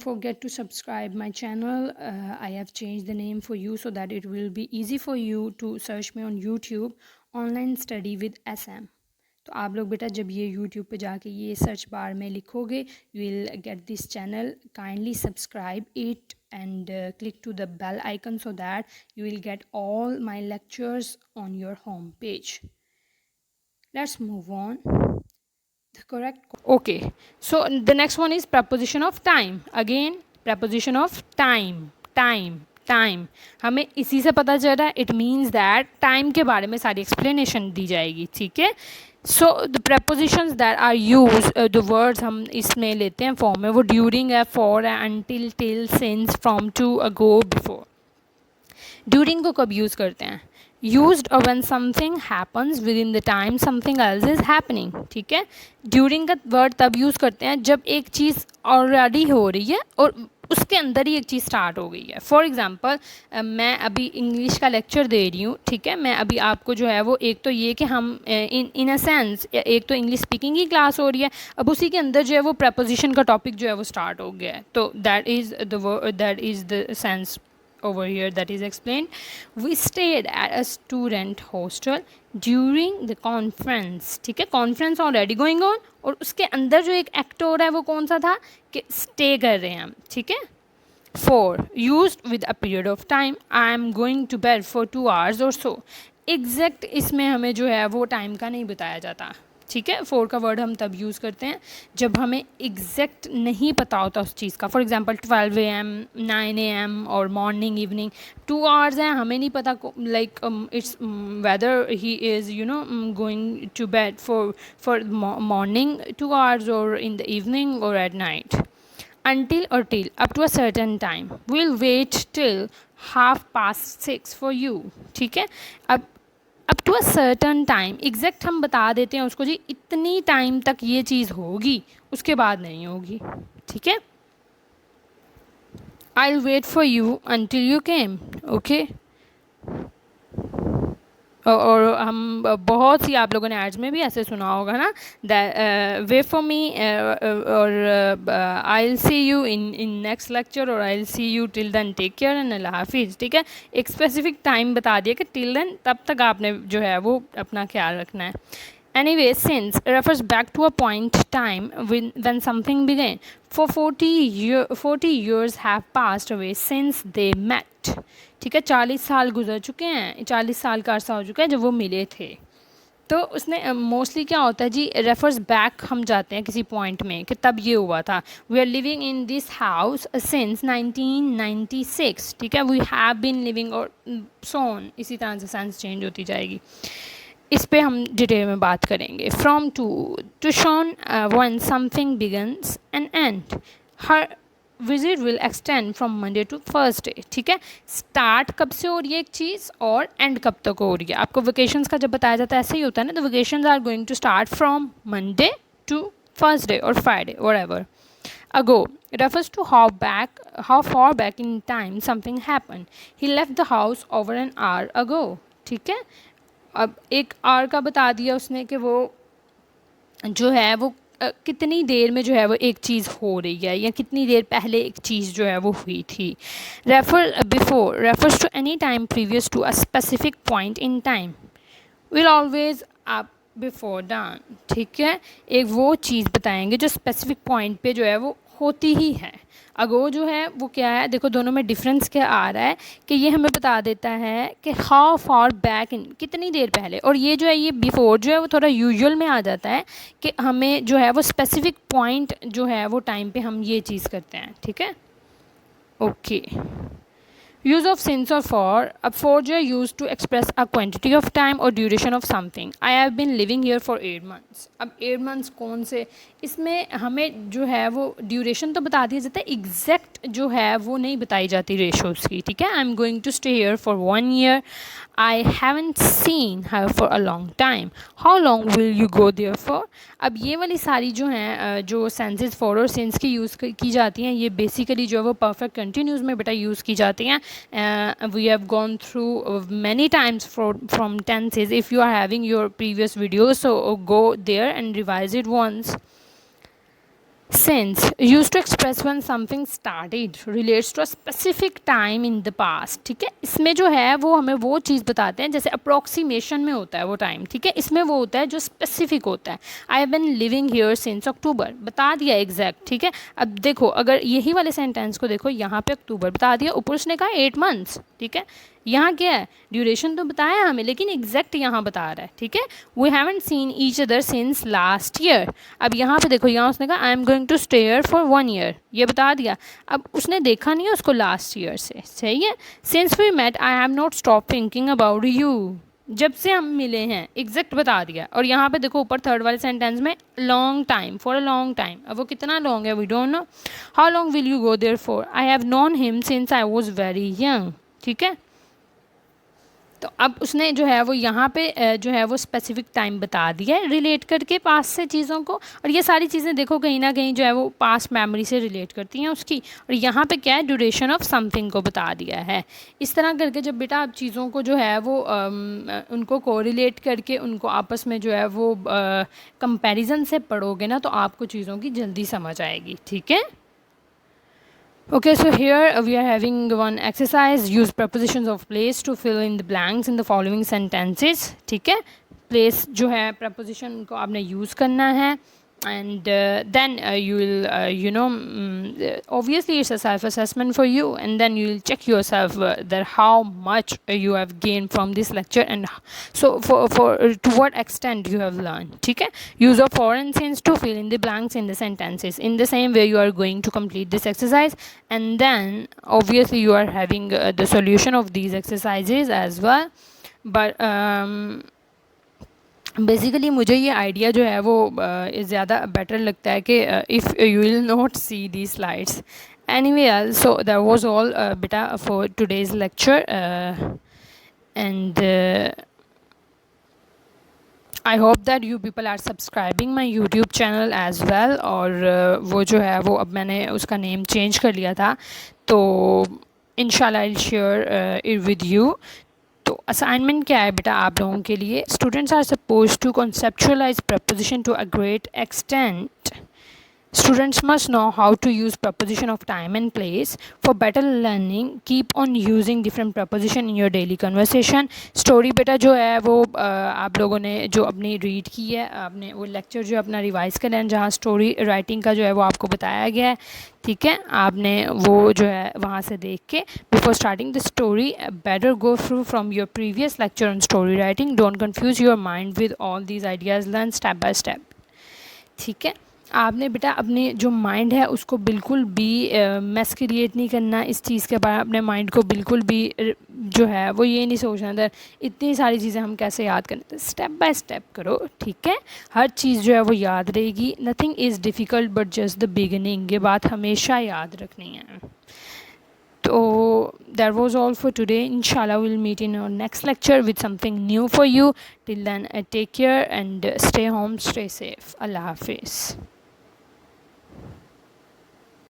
forget to subscribe my channel. I have changed the name for you so that it will be easy for you to search me on YouTube, online study with SM. तो आप लोग बेटा जब ये YouTube पे जाके ये search bar में लिखोगे you will get this channel. Kindly subscribe it and click to the bell icon so that you will get all my lectures on your home page. Let's move on. The correct. Okay, so the next one is preposition of time. Again, preposition of time. हमें इसी से पता चल रहा है it means that time के बारे में सारी एक्सप्लेनेशन दी जाएगी. ठीक है. So the propositions that are use, the words हम इसमें लेते हैं फॉर्म में, वो ड्यूरिंग है, फॉर है, until, till, since, from, to, ago, before. During को कब यूज़ करते हैं? Used when something happens within the time something else is happening. ठीक है. ड्यूरिंग का वर्ड तब यूज़ करते हैं जब एक चीज़ ऑलरेडी हो रही है और उसके अंदर ही एक चीज़ स्टार्ट हो गई है. फॉर एग्ज़ाम्पल मैं अभी इंग्लिश का लेक्चर दे रही हूँ. ठीक है. मैं अभी आपको जो है वो एक तो ये कि हम इन अ सेंस एक तो इंग्लिश स्पीकिंग की क्लास हो रही है, अब उसी के अंदर जो है वो प्रपोजिशन का टॉपिक जो है वो स्टार्ट हो गया है. तो that is the sense over here that is explained. We stayed at a student hostel during the conference. ठीक है. कॉन्फ्रेंस ऑलरेडी गोइंग ऑन और उसके अंदर जो एक एक्ट हो रहा है वो कौन सा था कि स्टे कर रहे हैं हम. ठीक है. For used with a period of time. I am going to bed for 2 hours और सो. एग्जैक्ट इसमें हमें जो है वो टाइम का नहीं बताया जाता. ठीक है. फोर का वर्ड हम तब यूज़ करते हैं जब हमें एग्जैक्ट नहीं पता होता उस चीज़ का. फॉर एग्जांपल 12 AM, 9 AM और मॉर्निंग इवनिंग 2 hours हैं, हमें नहीं पता like it's whether he is going to bed for morning 2 hours और इन द इवनिंग और at night. Until or till, up to a certain time. We'll wait till 6:30 for you. ठीक है. अब up to a certain time, exact हम बता देते हैं उसको जी इतनी टाइम तक ये चीज़ होगी, उसके बाद नहीं होगी. ठीक है. I will wait for you until you came. Okay. और हम बहुत सी आप लोगों ने एड्स में भी ऐसे सुना होगा ना, वेट फॉर मी और I will see you in next lecture और I will see you till then take care and Allah Hafiz. ठीक है. एक स्पेसिफिक टाइम बता दिया कि टिल देन तब तक आपने जो है वो अपना ख्याल रखना है. Anyway, since refers back to a point time when something began. For 40 years have passed away since they met. ठीक है. 40 साल गुजर चुके हैं, 40 साल का अरसा हो चुका है जब वो मिले थे. तो उसने मोस्टली क्या होता है जी, रेफर्स बैक हम जाते हैं किसी पॉइंट में कि तब ये हुआ था. We are living in this house since 1996. ठीक है. वी हैव बीन लिविंग और सोन, इसी तरह से सेंस चेंज होती जाएगी. इस पे हम डिटेल में बात करेंगे. From to shown one something begins and end. Her visit will extend from Monday to Thursday. ठीक है. स्टार्ट कब से हो रही है एक चीज़ और एंड कब तक हो रही है. आपको वेकेशंस का जब बताया जाता है ऐसे ही होता है ना. The vacations are going to start from Monday to Thursday और Friday whatever. Ago refers to how far back in time something happened. He left the house over an hour ago. ठीक है. अब एक आर का बता दिया उसने कि वो जो है वो कितनी देर में जो है वो एक चीज़ हो रही है या कितनी देर पहले एक चीज़ जो है वो हुई थी. Refer before refers to any time previous to a specific point in time. Will always up before done. ठीक है. एक वो चीज़ बताएंगे जो स्पेसिफिक पॉइंट पे जो है वो होती ही है. अगो जो है वो क्या है, देखो दोनों में डिफरेंस क्या आ रहा है कि ये हमें बता देता है कि हाउ फार बैक इन, कितनी देर पहले, और ये जो है ये बिफोर जो है वो थोड़ा यूजुअल में आ जाता है कि हमें जो है वो स्पेसिफिक पॉइंट जो है वो टाइम पे हम ये चीज़ करते हैं. ठीक है. ओके. यूज़ ऑफ सिंस और फॉर. अब फॉर जो है use to express a quantity of time और duration of something. I have been living here for 8 months. अब 8 months कौन से, इसमें हमें जो है वो ड्यूरेशन तो बता दिया जाता है, एग्जैक्ट जो है वो नहीं बताई जाती रेशोज़ की. ठीक है. I am going to stay here for 1 year. I haven't seen her for a long time. How long will you go there for. अब ये वाली सारी जो हैं जो सेंसेस फॉर और सिंस की यूज़ की जाती हैं, ये बेसिकली जो है वो परफेक्ट कंटिन्यूस में बेटा यूज़ की जाती हैं. We have gone through many times from tenses. If you are having your previous videos, so go there and revise it once. since used to express when something started relates to a specific time in the past. ठीक है, इसमें जो है वो हमें वो चीज़ बताते हैं, जैसे अप्रोक्सीमेशन में होता है वो टाइम, ठीक है, इसमें वो होता है जो स्पेसिफिक होता है. I have been living here since अक्टूबर, बता दिया एग्जैक्ट. ठीक है, अब देखो अगर यही वाले सेंटेंस को देखो, यहाँ पे अक्टूबर बता दिया, ऊपर उसने कहा 8 मंथ्स. ठीक है, यहाँ क्या है, ड्यूरेशन तो बताया हमें लेकिन एग्जैक्ट यहाँ बता रहा है. ठीक है, we haven't seen each other since last year. अब यहाँ पे देखो, यहाँ उसने कहा I am going to stay here for 1 year, ये बता दिया. अब उसने देखा नहीं है उसको लास्ट ईयर से, सही है. Since we met I have not stop thinking about you, जब से हम मिले हैं, एग्जैक्ट बता दिया. और यहाँ पे देखो ऊपर थर्ड वाले सेंटेंस में long time, for a long time. अब वो कितना लॉन्ग है we don't know. How long will you go there for, I have known him since I was very young. ठीक है, तो अब उसने जो है वो यहाँ पे जो है वो स्पेसिफिक टाइम बता दिया है रिलेट करके पास से चीज़ों को. और ये सारी चीज़ें देखो कहीं ना कहीं जो है वो पास्ट मेमोरी से रिलेट करती हैं उसकी. और यहाँ पे क्या है, ड्यूरेशन ऑफ समथिंग को बता दिया है. इस तरह करके जब बेटा आप चीज़ों को जो है वो उनको कोरिलेट करके उनको आपस में जो है वो कंपैरिजन से पढ़ोगे ना, तो आपको चीज़ों की जल्दी समझ आएगी. ठीक है. Okay, so here we are having one exercise. Use prepositions of place to fill in the blanks in the following sentences. ठीक है, place जो है preposition को आपने use करना है. And then you will obviously it's a self-assessment for you, and then you will check yourself that how much you have gained from this lecture, and so for to what extent you have learned. ठीक है, use of foreign sense to fill in the blanks in the sentences. In the same way you are going to complete this exercise, and then obviously you are having the solution of these exercises as well. But basically मुझे ये idea जो है वो ज़्यादा better लगता है कि if you will not see the slides. Anyway, so that was all बेटा for today's lecture, and I hope that you people are subscribing my YouTube channel as well. और वो जो है वो अब मैंने उसका नेम चेंज कर लिया था, तो इंशाल्लाह I will share it with you. तो असाइनमेंट क्या है बेटा आप लोगों के लिए, students are suppose to conceptualize proposition to a great extent. Students must know how to use preposition of time and place. For better learning, keep on using different preposition in your daily conversation. Story बेटा जो है वो आप लोगों ने जो अपनी read की है, आपने वो लेक्चर जो अपना रिवाइज करें हैं, जहाँ स्टोरी राइटिंग का जो है वो आपको बताया गया है. ठीक है, आपने वो जो है वहाँ से देख के before starting the story better go through from your previous lecture on story writing. Don't confuse your mind with all these ideas, learn step by step. ठीक है, आपने बेटा अपने जो माइंड है उसको बिल्कुल भी मैस क्रिएट नहीं करना इस चीज़ के बारे. अपने माइंड को बिल्कुल भी जो है वो ये नहीं सोचना था इतनी सारी चीज़ें हम कैसे याद करें. स्टेप बाय स्टेप करो. ठीक है, हर चीज़ जो है वो याद रहेगी. Nothing is difficult but just the beginning, ये बात हमेशा याद रखनी है. So that was all for today. Inshallah we'll meet in our next lecture with something new for you. Till then, take care and stay home, stay safe. Allah Hafiz.